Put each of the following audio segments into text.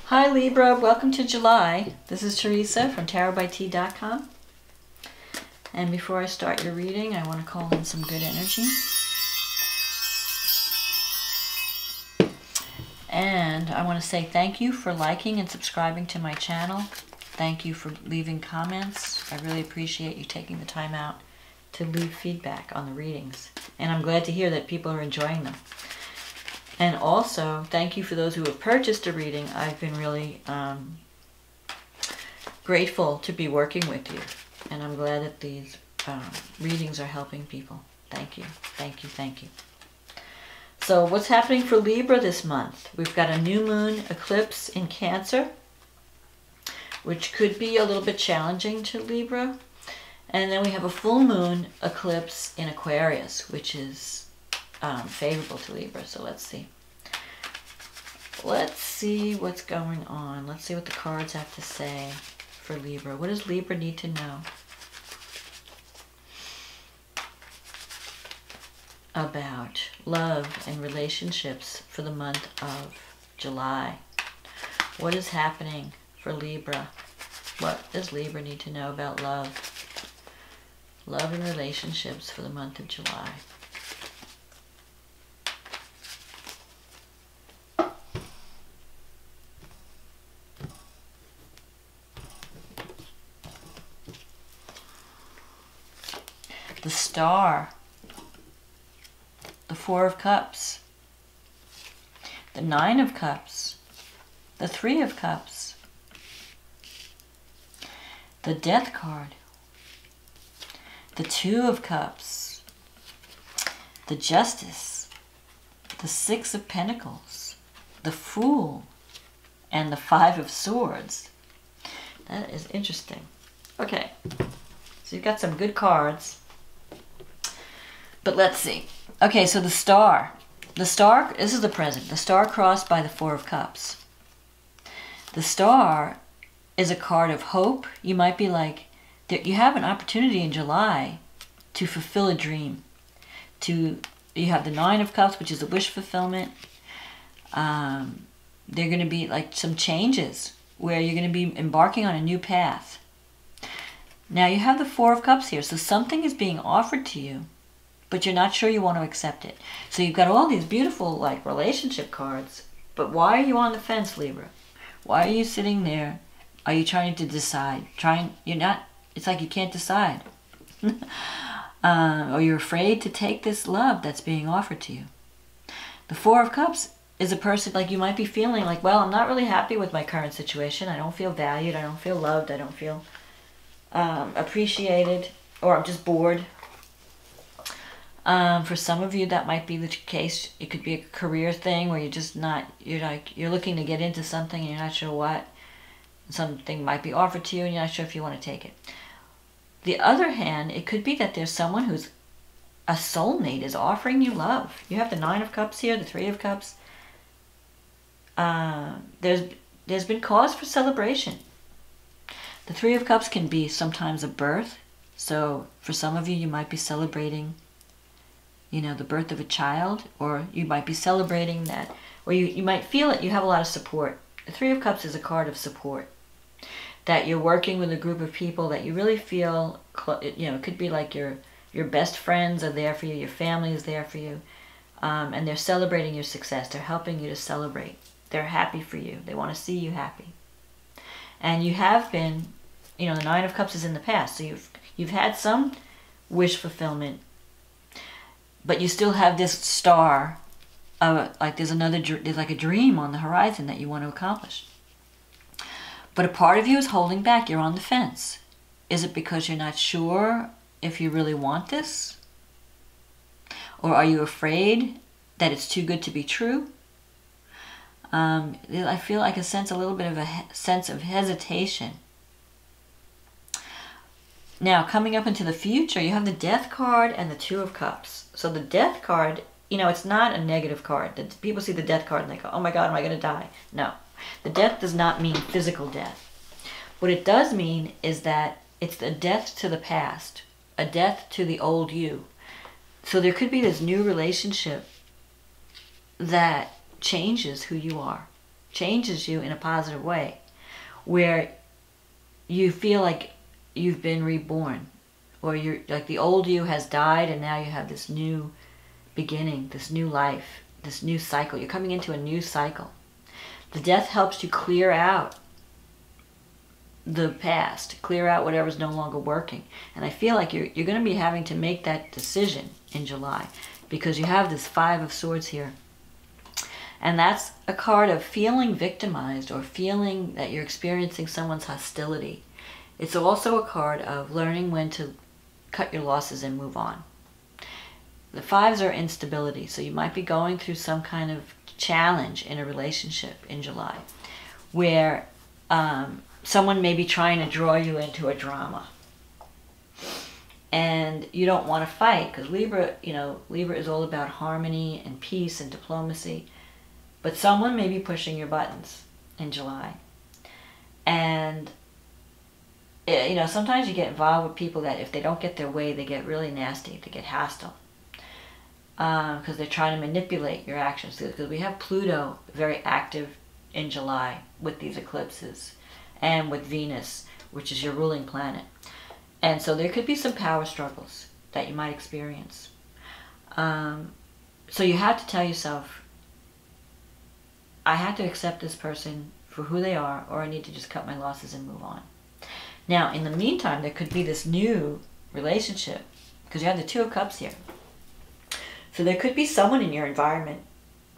Hi Libra, welcome to July. This is Teresa from tarotbyt.com. And before I start your reading, I want to call in some good energy. And I want to say thank you for liking and subscribing to my channel. Thank you for leaving comments. I really appreciate you taking the time out to leave feedback on the readings. And I'm glad to hear that people are enjoying them. And also, thank you for those who have purchased a reading. I've been really grateful to be working with you. And I'm glad that these readings are helping people. Thank you, thank you, thank you. So what's happening for Libra this month? We've got a new moon eclipse in Cancer, which could be a little bit challenging to Libra. And then we have a full moon eclipse in Aquarius, which is favorable to Libra. So let's see. Let's see what's going on. Let's see what the cards have to say for Libra. What does Libra need to know about love and relationships for the month of July? What is happening for Libra? What does Libra need to know about love? Love and relationships for the month of July. The Star, the Four of Cups, the Nine of Cups, the Three of Cups, the Death card, the Two of Cups, the Justice, the Six of Pentacles, the Fool, and the Five of Swords. That is interesting. Okay, so you've got some good cards. But let's see. Okay, so the Star. The Star, this is the present. The Star crossed by the Four of Cups. The Star is a card of hope. You might be like, you have an opportunity in July to fulfill a dream. You have the Nine of Cups, which is a wish fulfillment. There are going to be like some changes where you're going to be embarking on a new path. Now you have the Four of Cups here, so something is being offered to you, but you're not sure you want to accept it. So you've got all these beautiful like relationship cards, but why are you on the fence, Libra? Why are you sitting there? Are you trying to decide? You're not, it's like you can't decide. Or you're afraid to take this love that's being offered to you. The Four of Cups is a person, like you might be feeling like, well, I'm not really happy with my current situation. I don't feel valued. I don't feel loved. I don't feel appreciated, or I'm just bored. For some of you, that might be the case. It could be a career thing where you're just not, you're looking to get into something and you're not sure what. Something might be offered to you and you're not sure if you want to take it. The other hand, it could be that there's someone who's a soulmate is offering you love. You have the Nine of Cups here, the Three of Cups. There's been cause for celebration. The Three of Cups can be sometimes a birth. So for some of you, you might be celebrating, you know, the birth of a child, or you might be celebrating that, or you might feel it, you have a lot of support. The Three of Cups is a card of support, that you're working with a group of people that you really feel, you know, it could be like your best friends are there for you, your family is there for you, and they're celebrating your success. They're helping you to celebrate. They're happy for you. They want to see you happy. And you have been, you know, the Nine of Cups is in the past, so you've had some wish fulfillment, but you still have this star, like there's like a dream on the horizon that you want to accomplish. But a part of you is holding back. You're on the fence. Is it because you're not sure if you really want this? Or are you afraid that it's too good to be true? I feel like I sense a little bit of a sense of hesitation. Now, coming up into the future, you have the Death card and the Two of Cups. So the Death card, you know, it's not a negative card. People see the Death card and they go, oh my God, am I going to die? No. The death does not mean physical death. What it does mean is that it's a death to the past, a death to the old you. So there could be this new relationship that changes who you are. changes you in a positive way, where you feel like you've been reborn, or you're like the old you has died and now you have this new beginning, this new life, this new cycle. You're coming into a new cycle. The death helps you clear out the past, clear out whatever's no longer working. And I feel like you're going to be having to make that decision in July, because you have this Five of Swords here. And that's a card of feeling victimized, or feeling that you're experiencing someone's hostility. It's also a card of learning when to cut your losses and move on. The fives are instability, so you might be going through some kind of challenge in a relationship in July, where someone may be trying to draw you into a drama. And you don't want to fight, because Libra, Libra is all about harmony and peace and diplomacy. But someone may be pushing your buttons in July. And, sometimes you get involved with people that if they don't get their way, they get really nasty. They get hostile. Because they're trying to manipulate your actions. Because we have Pluto very active in July with these eclipses. And with Venus, which is your ruling planet. And so there could be some power struggles that you might experience. So you have to tell yourself, I have to accept this person for who they are, or I need to just cut my losses and move on. Now, in the meantime, there could be this new relationship, because you have the Two of Cups here. So there could be someone in your environment,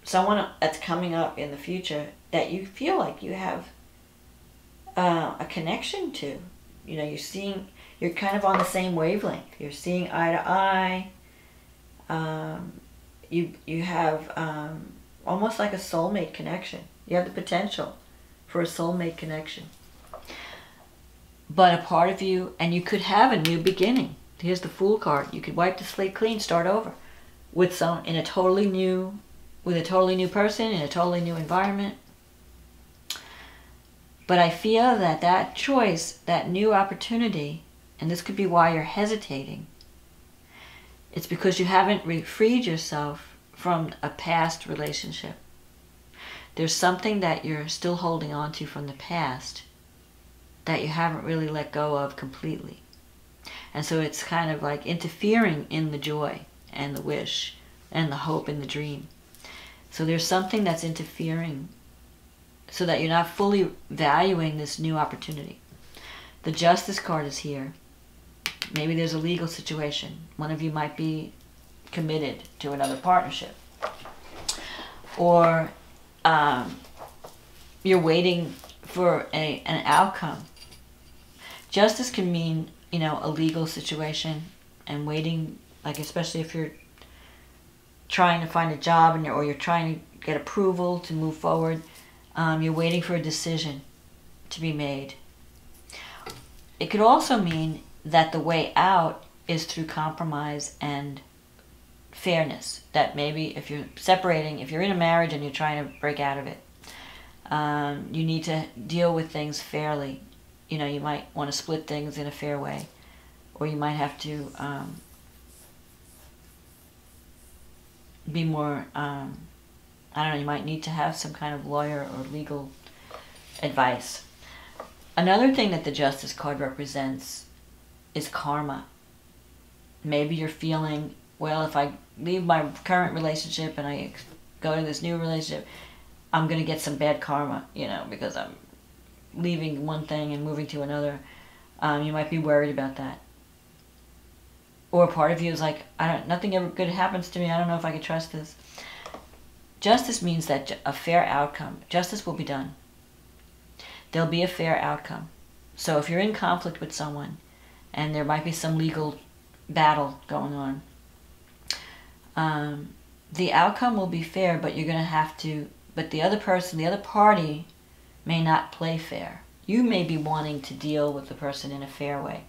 someone that's coming up in the future that you feel like you have a connection to. You're kind of on the same wavelength. You're seeing eye to eye. You have almost like a soulmate connection. You have the potential for a soulmate connection. But a part of you, and you could have a new beginning. Here's the Fool card. You could wipe the slate clean, start over with a totally new person in a totally new environment. But I feel that choice, that new opportunity, and this could be why you're hesitating, it's because you haven't freed yourself from a past relationship. There's something that you're still holding on to from the past that you haven't really let go of completely. And so it's kind of like interfering in the joy and the wish and the hope and the dream. So there's something that's interfering so that you're not fully valuing this new opportunity. The Justice card is here. Maybe there's a legal situation. One of you might be committed to another partnership. Or you're waiting for an outcome. Justice can mean, a legal situation, and waiting, like especially if you're trying to find a job or you're trying to get approval to move forward. You're waiting for a decision to be made. It could also mean that the way out is through compromise and fairness. That maybe if you're separating, if you're in a marriage and you're trying to break out of it, you need to deal with things fairly. You might want to split things in a fair way, or you might have to be more, you might need to have some kind of lawyer or legal advice. Another thing that the Justice card represents is karma. Maybe you're feeling, well, if I leave my current relationship and I go to this new relationship, I'm going to get some bad karma, because I'm leaving one thing and moving to another. You might be worried about that. Or part of you is like, nothing ever good happens to me. I don't know if I can trust this. Justice means that a fair outcome. Justice will be done. There'll be a fair outcome. So if you're in conflict with someone, and there might be some legal battle going on, the outcome will be fair, but you're going to have to, but the other person, the other party may not play fair. You may be wanting to deal with the person in a fair way.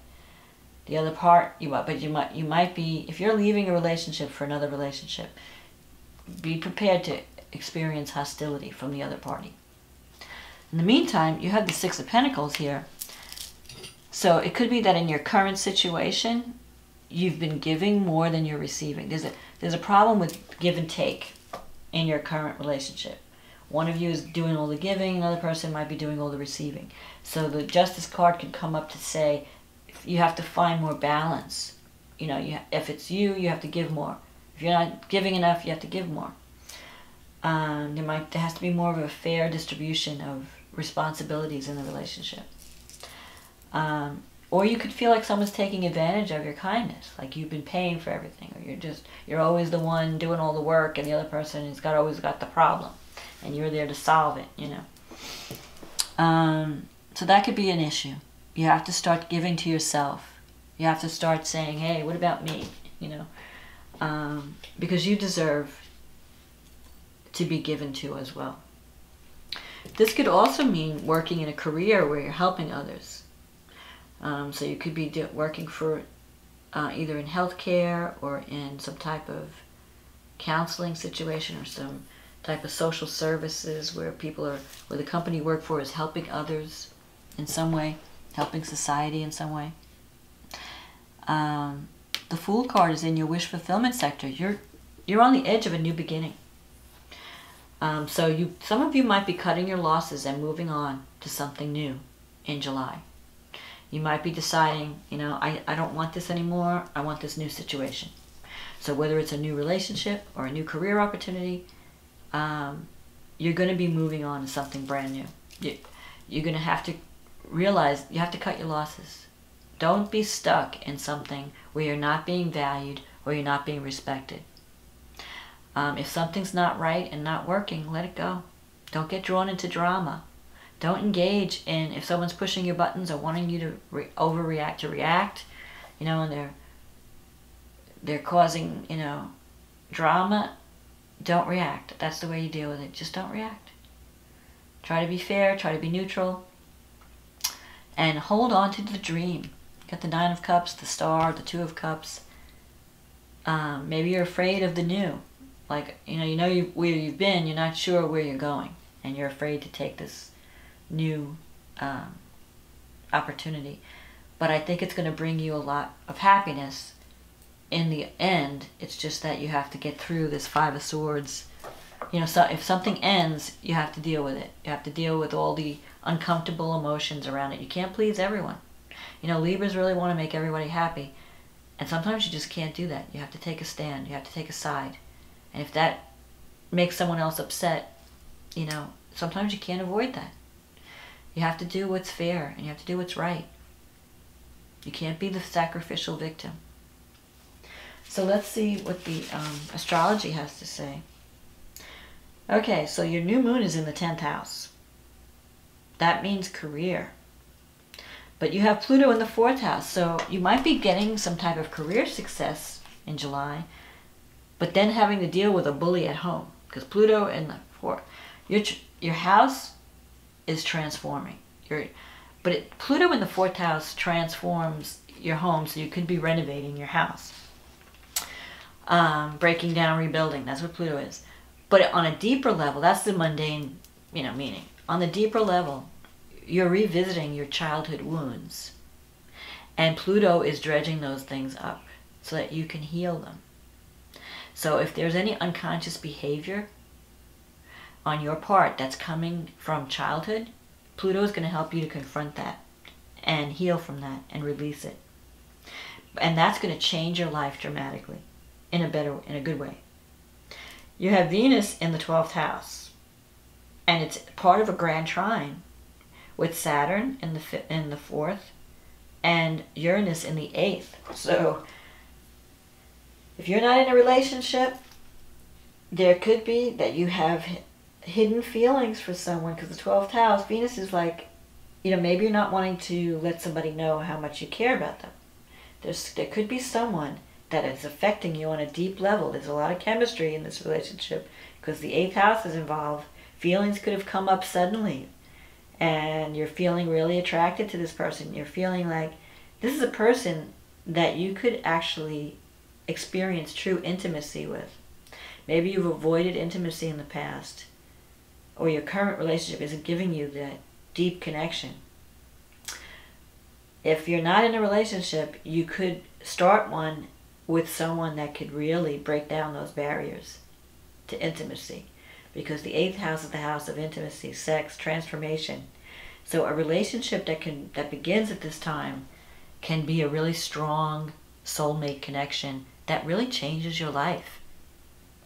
The other part, you might be, if you're leaving a relationship for another relationship, be prepared to experience hostility from the other party. In the meantime, you have the Six of Pentacles here. So it could be that in your current situation, you've been giving more than you're receiving. There's a problem with give and take in your current relationship. One of you is doing all the giving, another person might be doing all the receiving. So the Justice card can come up to say, you have to find more balance. You know, if it's you, you have to give more. If you're not giving enough, you have to give more. There has to be more of a fair distribution of responsibilities in the relationship. Or you could feel like someone's taking advantage of your kindness, like you've been paying for everything, or you're always the one doing all the work, and the other person has always got the problem, and you're there to solve it, you know. So that could be an issue. You have to start giving to yourself. You have to start saying, hey, what about me? You know, because you deserve to be given to as well. This could also mean working in a career where you're helping others. So you could be working for either in healthcare or in some type of counseling situation or some type of social services where where the company you work for is helping others in some way, helping society in some way. The Fool card is in your wish fulfillment sector. You're on the edge of a new beginning. So some of you might be cutting your losses and moving on to something new in July. You might be deciding, you know, I don't want this anymore. I want this new situation. So whether it's a new relationship or a new career opportunity, you're going to be moving on to something brand new. You're going to have to realize you have to cut your losses. Don't be stuck in something where you're not being valued or you're not being respected. If something's not right and not working, let it go. Don't get drawn into drama. Don't engage in, if someone's pushing your buttons or wanting you to overreact to react, you know, and they're causing, you know, drama, don't react. That's the way you deal with it. Just don't react. Try to be fair, try to be neutral, and hold on to the dream. You got the Nine of Cups, the Star, the Two of Cups. Maybe you're afraid of the new. Like, you know where you've been, you're not sure where you're going, and you're afraid to take this new opportunity. But I think it's going to bring you a lot of happiness in the end. It's just that you have to get through this Five of Swords. You know, so if something ends, you have to deal with it. You have to deal with all the uncomfortable emotions around it. You can't please everyone. You know, Libras really want to make everybody happy, and sometimes you just can't do that. You have to take a stand. You have to take a side. And if that makes someone else upset, you know, sometimes you can't avoid that. You have to do what's fair, and you have to do what's right. You can't be the sacrificial victim. So let's see what the astrology has to say. Okay, so your new moon is in the 10th house. That means career. But you have Pluto in the 4th house, so you might be getting some type of career success in July, but then having to deal with a bully at home, because Pluto in the 4th, your house is transforming. Pluto in the 4th house transforms your home, so you could be renovating your house, breaking down, rebuilding. That's what Pluto is. But on a deeper level, that's the mundane, you know, meaning. On the deeper level, you're revisiting your childhood wounds, and Pluto is dredging those things up so that you can heal them. So if there's any unconscious behavior on your part that's coming from childhood, Pluto is going to help you to confront that and heal from that and release it. And that's going to change your life dramatically in a good way. You have Venus in the 12th house, and it's part of a grand trine with Saturn in the 4th and Uranus in the 8th. So if you're not in a relationship, there could be that you have hidden feelings for someone, because the 12th house, Venus is like, you know, maybe you're not wanting to let somebody know how much you care about them. There could be someone that is affecting you on a deep level. There's a lot of chemistry in this relationship because the 8th house is involved. Feelings could have come up suddenly, and you're feeling really attracted to this person. You're feeling like this is a person that you could actually experience true intimacy with. Maybe you've avoided intimacy in the past, or your current relationship isn't giving you that deep connection. If you're not in a relationship, you could start one with someone that could really break down those barriers to intimacy, because the 8th house is the house of intimacy, sex, transformation. So a relationship that begins at this time can be a really strong soulmate connection that really changes your life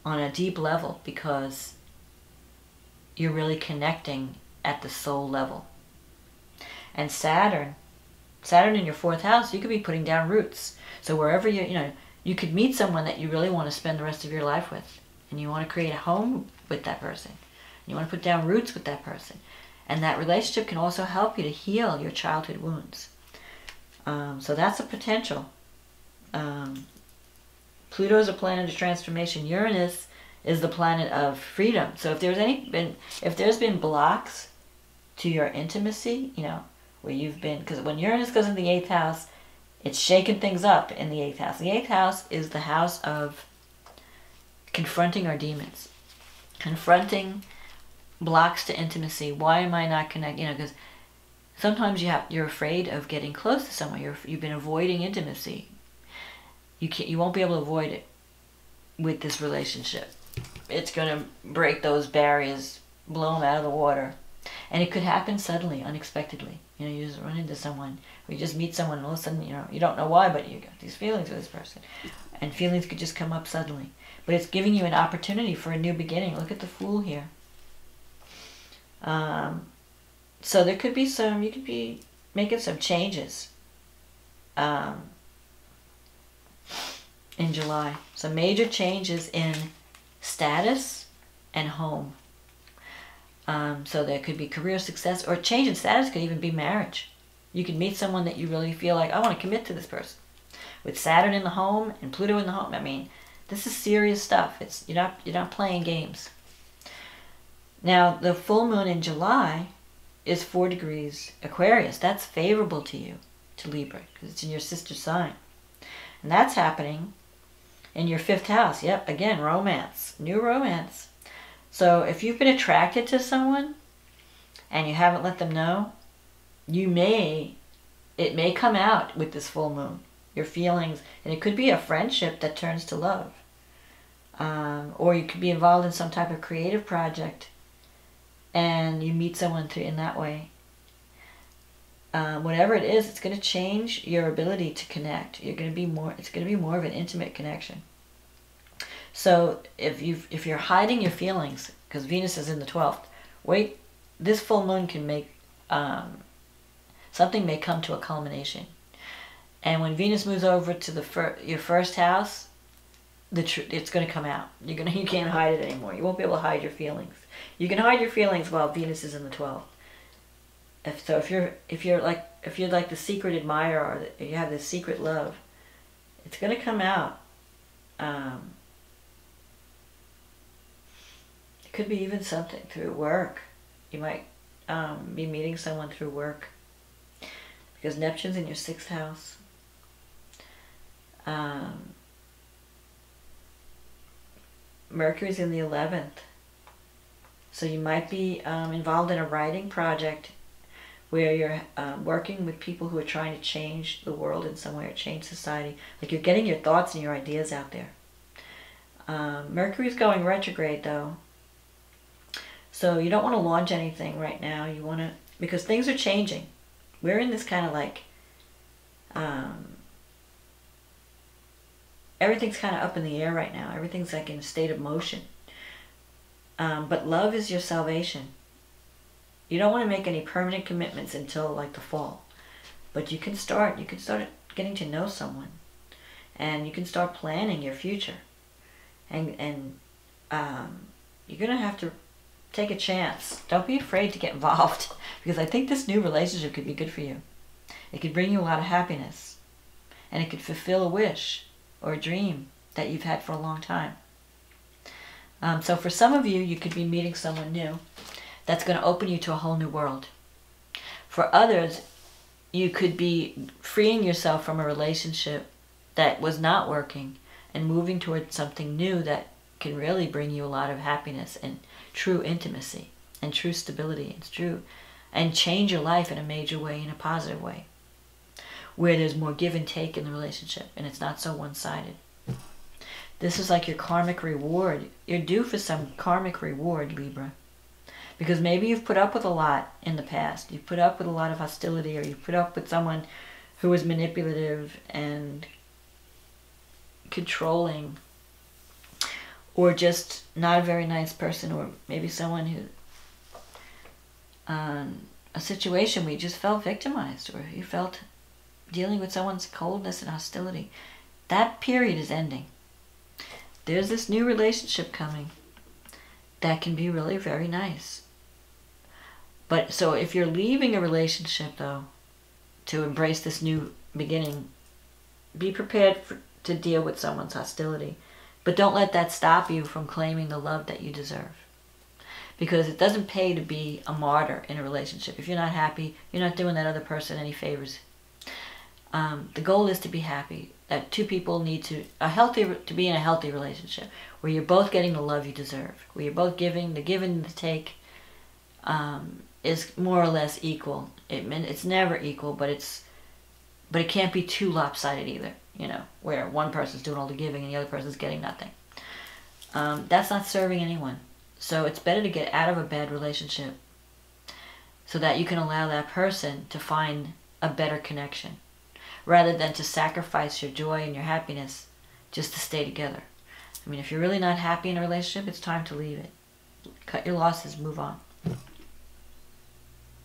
on a deep level, because you're really connecting at the soul level. And Saturn in your 4th house, you could be putting down roots. So wherever you could meet someone that you really want to spend the rest of your life with, and you want to create a home with that person. You want to put down roots with that person. And that relationship can also help you to heal your childhood wounds. So that's a potential. Pluto is a planet of transformation. Uranus is the planet of freedom. So if there's been blocks to your intimacy, where you've been, because when Uranus goes in the 8th house, it's shaking things up in the 8th house. The 8th house is the house of confronting our demons, confronting blocks to intimacy. Why am I not connected? Because sometimes you're afraid of getting close to someone. You've been avoiding intimacy. You won't be able to avoid it with this relationship. It's going to break those barriers, blow them out of the water. And it could happen suddenly, unexpectedly. You just run into someone, or you just meet someone, and all of a sudden, you don't know why, but you got these feelings for this person. And feelings could just come up suddenly. But it's giving you an opportunity for a new beginning. Look at the Fool here. So there could be you could be making some changes in July. Some major changes in status and home. So there could be career success, or change in status could even be marriage. You could meet someone that you really feel like, I want to commit to this person. With Saturn in the home and Pluto in the home, I mean, this is serious stuff. You're not playing games. Now, the full moon in July is 4 degrees Aquarius. That's favorable to you, to Libra, because it's in your sister sign. And that's happening in your 5th house. Yep, again, romance, new romance. So if you've been attracted to someone and you haven't let them know, it may come out with this full moon, your feelings, and it could be a friendship that turns to love. Or you could be involved in some type of creative project and you meet someone in that way. Whatever it is, it's going to change your ability to connect. It's going to be more of an intimate connection. So if you're hiding your feelings, because Venus is in the 12th, wait, this full moon can make, something may come to a culmination. And when Venus moves over to your 1st house, it's going to come out. You can't hide it anymore. You won't be able to hide your feelings. You can hide your feelings while Venus is in the 12th. If you're like the secret admirer, or you have this secret love, it's going to come out. It could be even something through work. You might be meeting someone through work, because Neptune's in your 6th house. Mercury's in the 11th. So you might be involved in a writing project where you're working with people who are trying to change the world in some way, or change society. Like, you're getting your thoughts and your ideas out there. Mercury's going retrograde, though. So you don't want to launch anything right now. You want to, because things are changing. We're in this kind of like, everything's kind of up in the air right now. Everything's like in a state of motion. But love is your salvation. You don't want to make any permanent commitments until like the fall. But you can start getting to know someone. And you can start planning your future. And you're going to have to take a chance. Don't be afraid to get involved, because I think this new relationship could be good for you. It could bring you a lot of happiness, and it could fulfill a wish or a dream that you've had for a long time. So for some of you, you could be meeting someone new that's going to open you to a whole new world. For others, you could be freeing yourself from a relationship that was not working and moving towards something new that can really bring you a lot of happiness and true intimacy and true stability and change your life in a major way, in a positive way, where there's more give and take in the relationship and it's not so one-sided. This is like your karmic reward. You're due for some karmic reward, Libra. Because maybe you've put up with a lot in the past. You've put up with a lot of hostility, or you've put up with someone who was manipulative and controlling, or just not a very nice person, or maybe someone who, a situation where you just felt victimized, or you felt dealing with someone's coldness and hostility. That period is ending. There's this new relationship coming that can be really very nice. But so if you're leaving a relationship, though, to embrace this new beginning, be prepared to deal with someone's hostility. But don't let that stop you from claiming the love that you deserve. Because it doesn't pay to be a martyr in a relationship. If you're not happy, you're not doing that other person any favors. The goal is to be happy. That two people need to be in a healthy relationship where you're both getting the love you deserve, where you're both giving. The give and the take is more or less equal. It's never equal, but it can't be too lopsided either. You know, where one person's doing all the giving and the other person's getting nothing. That's not serving anyone. So it's better to get out of a bad relationship so that you can allow that person to find a better connection, rather than to sacrifice your joy and your happiness just to stay together. I mean, if you're really not happy in a relationship, it's time to leave it. Cut your losses, move on.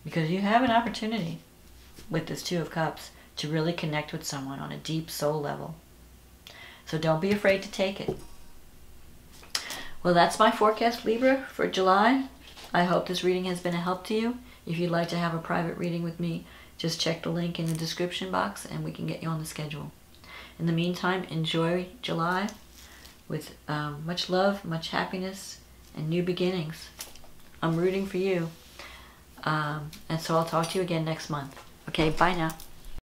Because you have an opportunity with this Two of Cups to really connect with someone on a deep soul level. So don't be afraid to take it. Well, that's my forecast, Libra, for July. I hope this reading has been a help to you. If you'd like to have a private reading with me, just check the link in the description box and we can get you on the schedule. In the meantime, enjoy July with much love, much happiness, and new beginnings. I'm rooting for you. And so I'll talk to you again next month. Okay, bye now.